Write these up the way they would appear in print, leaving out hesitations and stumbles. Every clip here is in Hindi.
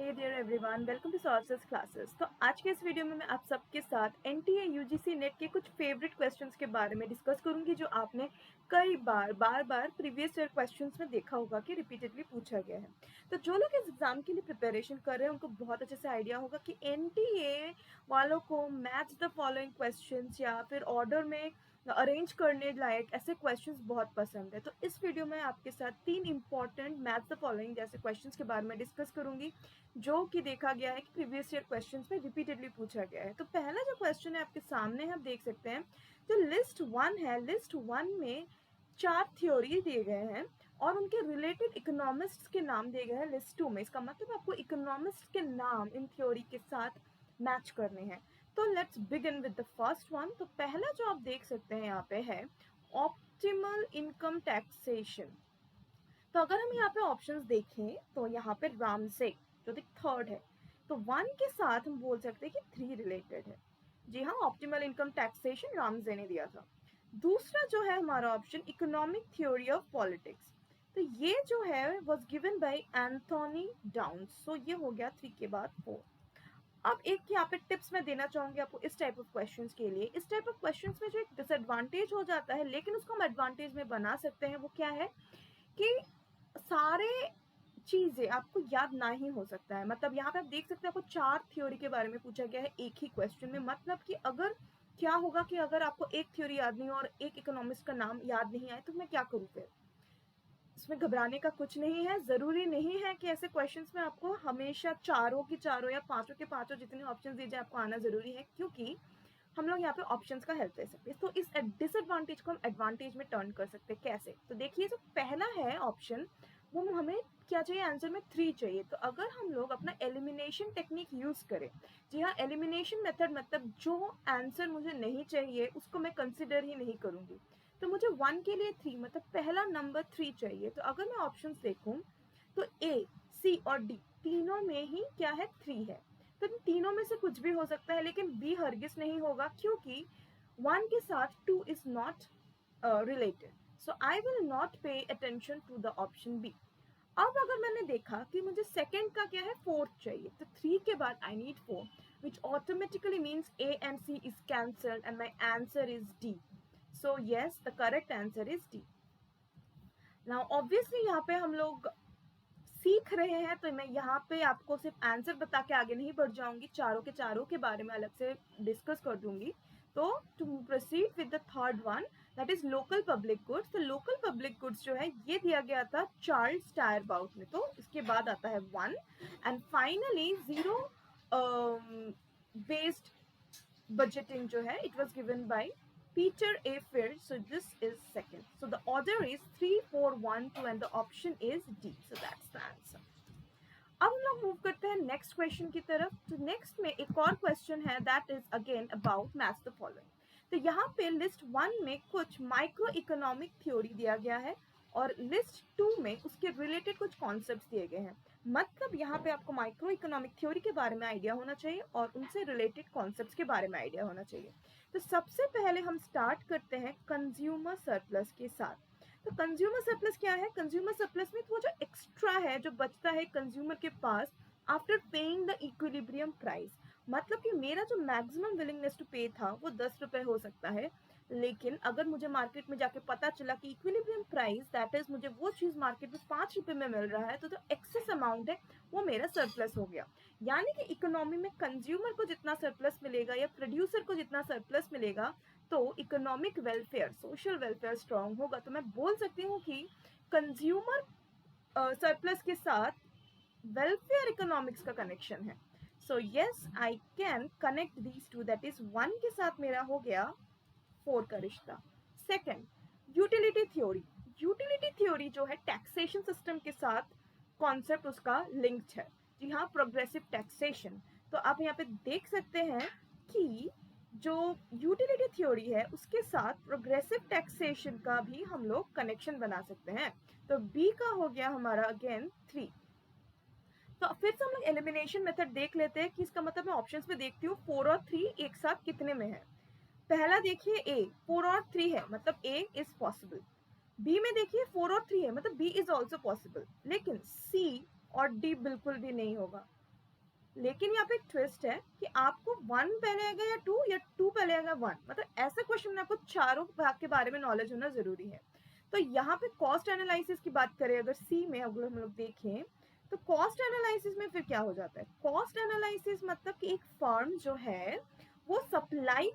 Hey dear everyone, welcome to sources classes. तो आज के इस वीडियो में मैं आप सबके साथ एनटीए यूजीसी नेट के कुछ फेवरेट क्वेश्चंस के बारे में डिस्कस करूंगी जो आपने कई बार प्रीवियस ईयर क्वेश्चंस में देखा होगा कि रिपीटेडली पूछा गया है। तो जो लोग इस एग्जाम के लिए प्रिपरेशन कर रहे हैं उनको बहुत अच्छे से आइडिया होगा कि एनटीए वालों को मैच द फॉलोइंग क्वेश्चंस या फिर ऑर्डर में अरेंज करने लायक ऐसे क्वेश्चंस बहुत पसंद है। तो इस वीडियो में आपके साथ 3 इंपॉर्टेंट मैच द फॉलोइंग जैसे क्वेश्चंस के बारे में डिस्कस करूंगी जो कि देखा गया है कि प्रीवियस ईयर क्वेश्चंस में रिपीटेडली पूछा गया है। तो पहला जो क्वेश्चन है आपके सामने है, आप देख सकते हैं जो लिस्ट 1 है, लिस्ट 1 में 4 थ्योरी दिए गए हैं और उनके रिलेटेड इकोनॉमिस्ट्स के नाम दिए गए हैं लिस्ट 2 में। इसका मतलब आपको इकोनॉमिस्ट के नाम इन थ्योरी के साथ मैच करने हैं। तो let's begin with the first one. तो पहला जो आप देख सकते हैं यहाँ पे है ऑप्टिमल इनकम टैक्सेशन। तो अगर हम यहाँ पे ऑप्शंस देखें तो यहाँ पे रामसे जो थर्ड है, तो 1 के साथ हम बोल सकते हैं कि 3 रिलेटेड है। जी हाँ, ऑप्टिमल इनकम टैक्सेशन रामसे ने दिया था। दूसरा जो है हमारा option economic theory of politics, तो ये जो है was given by Anthony Downs. So ये हो गया 3 के बाद 4। अब एक यहाँ पे टिप्स मैं देना चाहूंगी आपको इस टाइप ऑफ क्वेश्चंस के लिए। इस टाइप ऑफ क्वेश्चंस में जो एक डिसएडवांटेज हो जाता है लेकिन उसको हम एडवांटेज में बना सकते हैं, वो क्या है कि सारे चीजें आपको याद ना ही हो सकता है। मतलब यहाँ पे आप देख सकते हैं आपको 4 थ्योरी के बारे में पूछा गया है एक ही क्वेश्चन में। मतलब कि अगर क्या होगा कि अगर आपको एक थ्योरी याद नहीं हो और एक इकोनॉमिस्ट का नाम याद नहीं आए तो मैं क्या करूँ फिर। इसमें घबराने का कुछ नहीं है। जरूरी नहीं है कि ऐसे क्वेश्चंस में आपको हमेशा चारों की चारों या पांचों के पांचों जितने ऑप्शन दिए जाए आपको आना जरूरी है, क्योंकि हम लोग यहाँ पे ऑप्शंस का हेल्प ले सकते हैं। तो इस डिसएडवांटेज को हम एडवांटेज में टर्न कर सकते हैं। कैसे? तो देखिए, जो पहला है ऑप्शन वो हमें क्या चाहिए, आंसर में 3 चाहिए। तो अगर हम लोग अपना एलिमिनेशन टेक्निक यूज करें, जी हाँ, एलिमिनेशन मेथड, मतलब जो आंसर मुझे नहीं चाहिए उसको मैं कंसिडर ही नहीं करूंगी। तो मुझे 1 के लिए 3, मतलब पहला नंबर 3 चाहिए। तो अगर मैं ऑप्शंस देखूं तो ए, सी और डी तीनों में ही क्या है, 3 है। तो इन तीनों में से कुछ भी हो सकता है लेकिन बी हरगिज नहीं होगा, क्योंकि 1 के साथ 2 is not related. So I will not pay attention to the option b. अब अगर मैंने देखा कि मुझे सेकंड का क्या है, 4th चाहिए, तो 3 के बाद I need 4, which automatically means A and C is cancelled and my answer is D. So yes, the correct answer is D. Now obviously यहाँ पे हम लोग सीख रहे हैं तो मैं यहाँ पे आपको सिर्फ आंसर बता के आगे नहीं बढ़ जाऊंगी, चारों के चारों के बारे में अलग से डिस्कस कर दूंगी। तो to proceed with the third one, that is local public goods. तो लोकल पब्लिक गुड्स जो है ये दिया गया था चार्ल्स टायरबाउट में। तो इसके बाद आता है 1 एंड फाइनली 0 बेस्ड budgeting जो है, it was given by Peter A. Fair. So this is second. So the order is 3, 4, 1, 2 and the option is D. So that's the answer. अब हम लोग मूव करते हैं नेक्स्ट क्वेश्चन की तरफ। तो नेक्स्ट में एक और क्वेश्चन है, that is again about match the following. तो यहाँ पे लिस्ट 1 में कुछ माइक्रो इकोनॉमिक थ्योरी दिया गया है और लिस्ट 2 में उसके रिलेटेड कुछ कॉन्सेप्ट्स दिए गए हैं। मतलब यहाँ पे आपको माइक्रो इकोनॉमिक थ्योरी के बारे में आइडिया होना चाहिए और उनसे रिलेटेड कॉन्सेप्ट्स के बारे में आइडिया होना चाहिए। तो सबसे पहले हम स्टार्ट करते हैं कंज्यूमर सरप्लस के साथ। तो कंज्यूमर सरप्लस क्या है? कंज्यूमर सरप्लस में वो जो एक्स्ट्रा है, जो बचता है कंज्यूमर के पास after paying the equilibrium price. मतलब कि मेरा जो मैक्सिमम विलिंगनेस टू पे था वो 10 रुपए हो सकता है, लेकिन अगर मुझे मार्केट में जाके पता चला कि इक्विलिब्रियम प्राइस, दैट इज मुझे वो चीज मार्केट में 5 रुपए में मिल रहा है, तो जो एक्सेस अमाउंट है वो मेरा सरप्लस हो गया। यानी कि इकोनॉमी में कंज्यूमर को जितना सरप्लस मिलेगा या प्रोड्यूसर को जितना सरप्लस मिलेगा तो economic welfare, social welfare strong होगा। तो मैं बोल सकती हूँ कि कंज्यूमर सरप्लस के साथ वेलफेयर इकोनॉमिक्स का कनेक्शन है। So yes, I can connect these two, that is 1 के साथ मेरा हो गया 4 का रिश्ता। Second, utility theory. Utility theory जो है टैक्सेशन सिस्टम के साथ कॉन्सेप्ट उसका लिंक्ड है। जी हाँ, प्रोग्रेसिव टैक्सेशन। तो आप यहाँ पे देख सकते हैं कि जो यूटिलिटी थ्योरी है उसके साथ प्रोग्रेसिव टैक्सेशन का भी हम लोग कनेक्शन बना सकते हैं। तो बी का हो गया हमारा अगेन 3। तो फिर से हम लोग एलिमिनेशन मेथड देख लेते हैं कि इसका मतलब मैं ऑप्शंस में देखती हूँ 4 और 3 एक साथ कितने में है। पहला देखिए ए, 4 और 3 है, मतलब ए इज पॉसिबल। बी में देखिए 4 और 3 है, मतलब बी इज ऑल्सो पॉसिबल। लेकिन सी और डी बिल्कुल भी नहीं होगा। लेकिन यहाँ पे एक ट्विस्ट है कि आपको 1 पहले आएगा या 2 पहले आएगा 1, मतलब ऐसे क्वेश्चन में आपको चारों भाग के बारे में नॉलेज होना जरूरी है। तो यहाँ पे कॉस्ट एनालिसिस की बात करें अगर सी में अगर हम लोग देखें तो कॉस्ट एनालिसिस में फिर क्या हो जाता है, कॉस्ट एनालिसिस मतलब कि एक फर्म जो है वो सप्लाई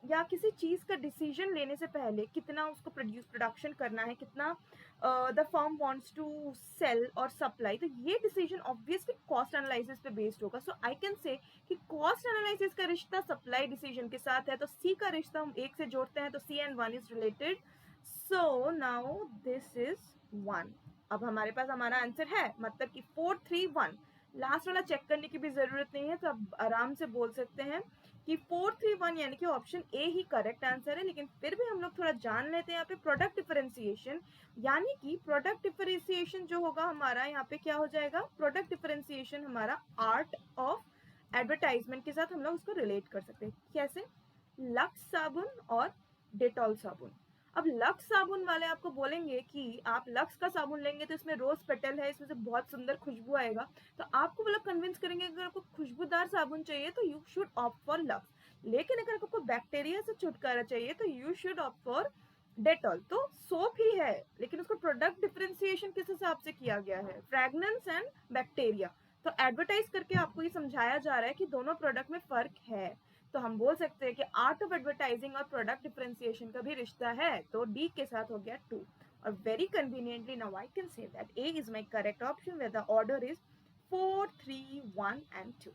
या किसी चीज का डिसीजन लेने से पहले कितना उसको प्रोडक्शन करना है, कितना the firm wants to sell और सप्लाई, तो ये डिसीजन ऑब्वियसली कॉस्ट एनालिसिस पे बेस्ड होगा। सो आई कैन से कि कॉस्ट एनालिसिस का रिश्ता सप्लाई डिसीजन के साथ है, तो सी का रिश्ता हम एक से जोड़ते हैं तो C and 1 is related. So now this is 1। अब हमारे पास हमारा आंसर है, मतलब कि 4 3 1। लास्ट वाला चेक करने की भी जरूरत नहीं है, तो आप आराम से बोल सकते हैं कि 4 3 1 यानी कि option A he correct answer है। लेकिन फिर भी हम लोग थोड़ा जान लेते हैं यहाँ पे प्रोडक्ट डिफरेंशिएशन, यानी कि प्रोडक्ट डिफरेंशिएशन जो होगा हमारा यहाँ पे क्या हो जाएगा, प्रोडक्ट डिफरेंशिएशन हमारा आर्ट ऑफ एडवर्टाइजमेंट के साथ हम लोग उसको रिलेट कर सकते हैं। कैसे, लक्स साबुन और डेटॉल साबुन। अब लक्स साबुन वाले आपको बोलेंगे कि आप लक्स का साबुन लेंगे तो इसमें रोज पेटल है, इसमें से बहुत सुंदर खुशबू आएगा, तो आपको मतलब कन्विंस करेंगे अगर आपको खुशबूदार साबुन चाहिए तो you should opt for lux, लेकिन अगर आपको बैक्टीरिया से छुटकारा चाहिए तो you should opt for Dettol. तो सोप ही है, लेकिन उसको प्रोडक्ट डिफरेंशिएशन किस हिसाब से किया गया है, फ्रेगनेंस एंड बैक्टीरिया। तो एडवर्टाइज करके आपको ये समझाया जा रहा है कि दोनों प्रोडक्ट में फर्क है। तो हम बोल सकते हैं कि आर्ट ऑफ एडवर्टाइजिंग और प्रोडक्ट डिफरेंशिएशन का भी रिश्ता है, तो डी के साथ हो गया 2। और very conveniently now I can say that a is my correct option where the order is 4 3 1 and 2।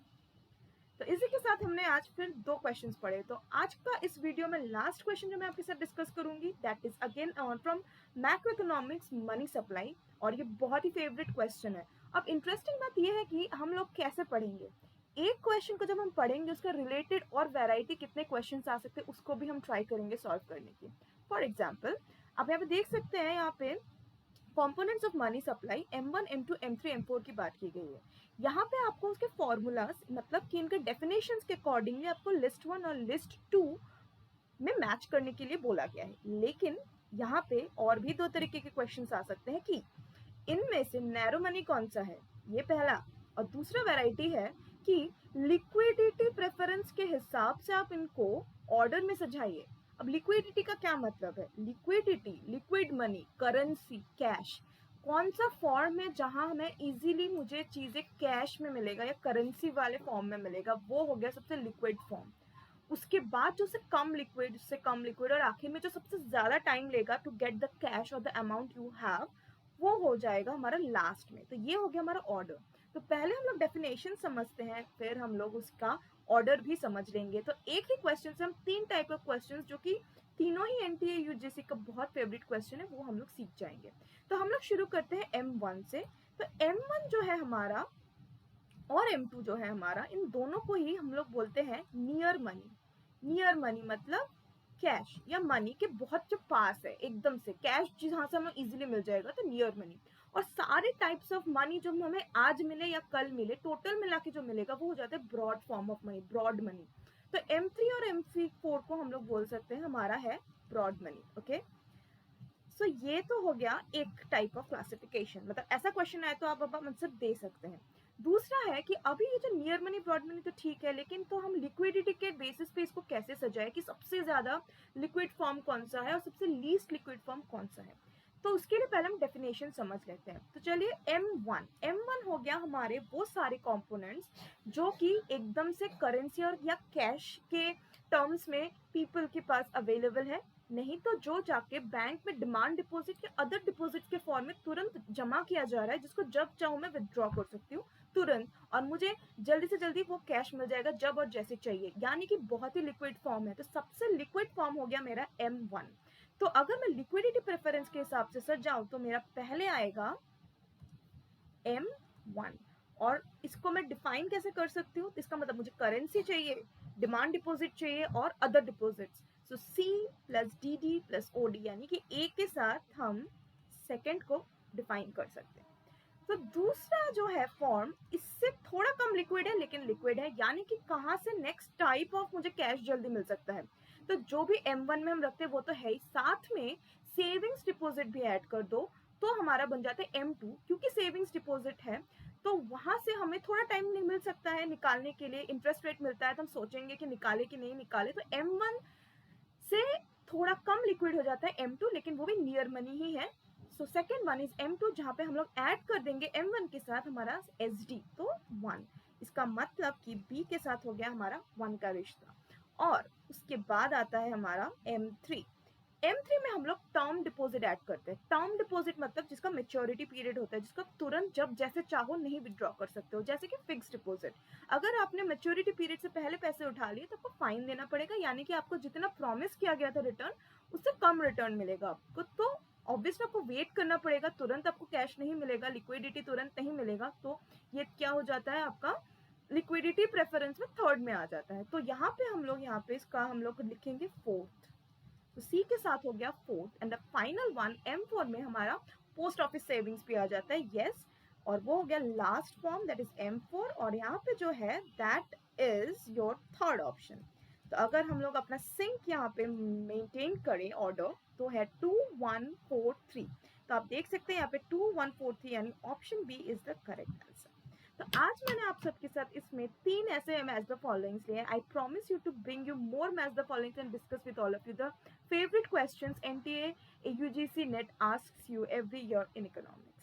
तो इसी के साथ हमने आज फिर 2 क्वेश्चंस पढ़े। तो आज का इस वीडियो में लास्ट क्वेश्चन जो मैं आपके साथ डिस्कस करूंगी that is again on from macro economics money supply, और ये बहुत ही फेवरेट क्वेश्चन है। अब इंटरेस्टिंग बात ये है कि हम लोग कैसे पढ़ेंगे, एक क्वेश्चन को जब हम पढ़ेंगे उसका रिलेटेड और वैरायटी कितने क्वेश्चन आ सकते हैं उसको भी हम ट्राई करेंगे सॉल्व करने की। फॉर एग्जाम्पल आप यहाँ पे देख सकते हैं, यहाँ पे components of money supply M1 M2 M3 M4 की बात की गई है। यहाँ पे आपको उसके फॉर्मूलाज मतलब कि इनके डेफिनेशंस के अकॉर्डिंगली आपको लिस्ट 1 और लिस्ट 2 में मैच करने के लिए बोला गया है। लेकिन यहाँ पे और भी 2 तरीके के क्वेश्चंस आ सकते हैं कि इनमें से नैरो मनी कौन सा है, ये पहला। और दूसरा वैरायटी है कि लिक्विडिटी प्रेफरेंस के हिसाब से आप इनको ऑर्डर में सजाइए। अब लिक्विडिटी का क्या मतलब है, liquidity liquid money, currency, cash, कौन सा फॉर्म है जहां हमें इजीली मुझे चीजें कैश में मिलेगा या करेंसी वाले फॉर्म में मिलेगा, वो हो गया सबसे लिक्विड फॉर्म। उसके बाद जो से कम लिक्विड, उससे कम लिक्विड, और आखिर में जो सबसे ज्यादा टाइम लेगा टू गेट द कैश और द अमाउंट यू हैव, वो हो जाएगा हमारा लास्ट में। तो ये हो गया हमारा ऑर्डर। तो पहले हम लोग डेफिनेशन समझते हैं, फिर हम लोग उसका ऑर्डर भी समझ लेंगे। तो एक ही क्वेश्चन से हम 3 टाइप ऑफ क्वेश्चन जो कि तीनों ही एनटीए यूजीसी का बहुत फेवरेट क्वेश्चन है वो हम लोग सीख जाएंगे। तो हम लोग शुरू करते हैं M1 से। तो M1 जो है हमारा और M2 जो है हमारा, इन दोनों को ही हम लोग बोलते हैं नियर मनी। नियर मनी मतलब कैश या मनी के बहुत जो पास है, एकदम से कैश जहां से हमें इजीली मिल जाएगा, तो नियर मनी। और सारे टाइप्स ऑफ मनी जो हमें आज मिले या कल मिले, टोटल मिला के जो मिलेगा वो हो जाता है broad form of money, broad money. तो M3 और M4 को हम लोग बोल सकते हैं हमारा है ब्रॉड मनी। ओके, सो ये तो हो गया एक टाइप ऑफ क्लासिफिकेशन, मतलब ऐसा क्वेश्चन आए तो आप अब आंसर दे सकते हैं। दूसरा है कि अभी ये जो नियर मनी ब्रॉड मनी तो ठीक है, लेकिन तो हम लिक्विडिटी के बेसिस पे इसको कैसे सजाए कि सबसे ज्यादा लिक्विड फॉर्म कौन सा है और सबसे लीस्ट लिक्विड फॉर्म कौन सा है। तो उसके लिए पहले हम डेफिनेशन समझ लेते हैं। तो चलिए M1 हो गया हमारे वो सारे कंपोनेंट्स जो कि एकदम से करेंसी और या कैश के टर्म्स में पीपल के पास अवेलेबल है, नहीं तो जो जाके बैंक में डिमांड डिपॉजिट या अदर डिपॉजिट के फॉर्म में तुरंत जमा किया जा रहा है, जिसको जब चाहूँ मैं विदड्रॉ कर सकती हूँ तुरंत, और मुझे जल्दी से जल्दी वो कैश मिल जाएगा जब और जैसे चाहिए, यानी कि बहुत ही लिक्विड फॉर्म है। तो सबसे लिक्विड फॉर्म हो गया मेरा M1। तो अगर मैं लिक्विडिटी प्रेफरेंस के हिसाब से सजाऊं तो मेरा पहले आएगा M1। और इसको मैं डिफाइन कैसे कर सकती हूँ, इसका मतलब मुझे करेंसी चाहिए, डिमांड डिपॉजिट चाहिए और अदर डिपॉजिट्स। सो C plus DD plus OD, यानी कि A के साथ हम सेकेंड को डिफाइन कर सकते हैं। तो दूसरा जो है फॉर्म इससे थोड़ा कम लिक्विड है लेकिन लिक्विड है, यानी कि कहाँ से नेक्स्ट टाइप ऑफ मुझे कैश जल्दी मिल सकता है। तो जो भी M1 में हम रखते हैं वो तो है ही, साथ में सेविंग्स डिपॉजिट भी ऐड कर दो तो हमारा बन जाता है M2। क्योंकि सेविंग्स डिपॉजिट है तो वहाँ से हमें थोड़ा टाइम नहीं मिल सकता है निकालने के लिए, इंटरेस्ट रेट मिलता है तो हम सोचेंगे कि निकाले कि नहीं निकाले, तो M1 से थोड़ा कम लिक्विड हो जाता है M2, लेकिन वो भी नियर मनी ही है। So second one is M2, जहाँ पे हम लोग ऐड कर देंगे M1 के साथ हमारा SD, तो 1। इसका मतलब कि B के साथ हो गया हमारा 1 का रिश्ता। और उसके बाद आता है हमारा M3। M3 में हम लोग टर्म डिपॉजिट ऐड करते हैं। टर्म डिपॉजिट मतलब जिसका मेच्योरिटी पीरियड होता है, जिसका तुरंत जब जैसे चाहो नहीं विड्रॉ कर सकते हो, जैसे कि फिक्स डिपॉजिट। अगर आपने मेच्योरिटी पीरियड से पहले पैसे उठा लिए तो आपको फाइन देना पड़ेगा, यानी कि आपको जितना प्रॉमिस किया गया था रिटर्न, उससे कम रिटर्न मिलेगा आपको। तो ऑब्वियसली आपको वेट करना पड़ेगा, तुरंत आपको कैश नहीं मिलेगा, लिक्विडिटी तुरंत नहीं मिलेगा। तो ये क्या हो जाता है आपका लिक्विडिटी प्रेफरेंस में थर्ड में आ जाता है। तो यहाँ पे यहाँ पे इसका हम लोग लिखेंगे फोर्थ। तो सी के साथ हो गया fourth. And the final one M4 में हमारा पोस्ट ऑफिस सेविंग्स भी आ जाता है, यस। और वो हो गया last form, that is M4। और यहाँ पे जो है that is your third option. तो अगर हम लोग अपना सिंक यहाँ पे मेंटेन करें ऑर्डर, तो है 2 1 4 3। तो आप देख सकते हैं यहाँ पे 2 1 4 3, यानी option b is the correct answer. तो आज मैंने आप सबके साथ इसमें 3 ऐसे मैच द फॉलोइंग्स लिए। I promise you to bring you more match the followings and discuss with all of you the favorite questions NTA UGC NET asks you every year in economics.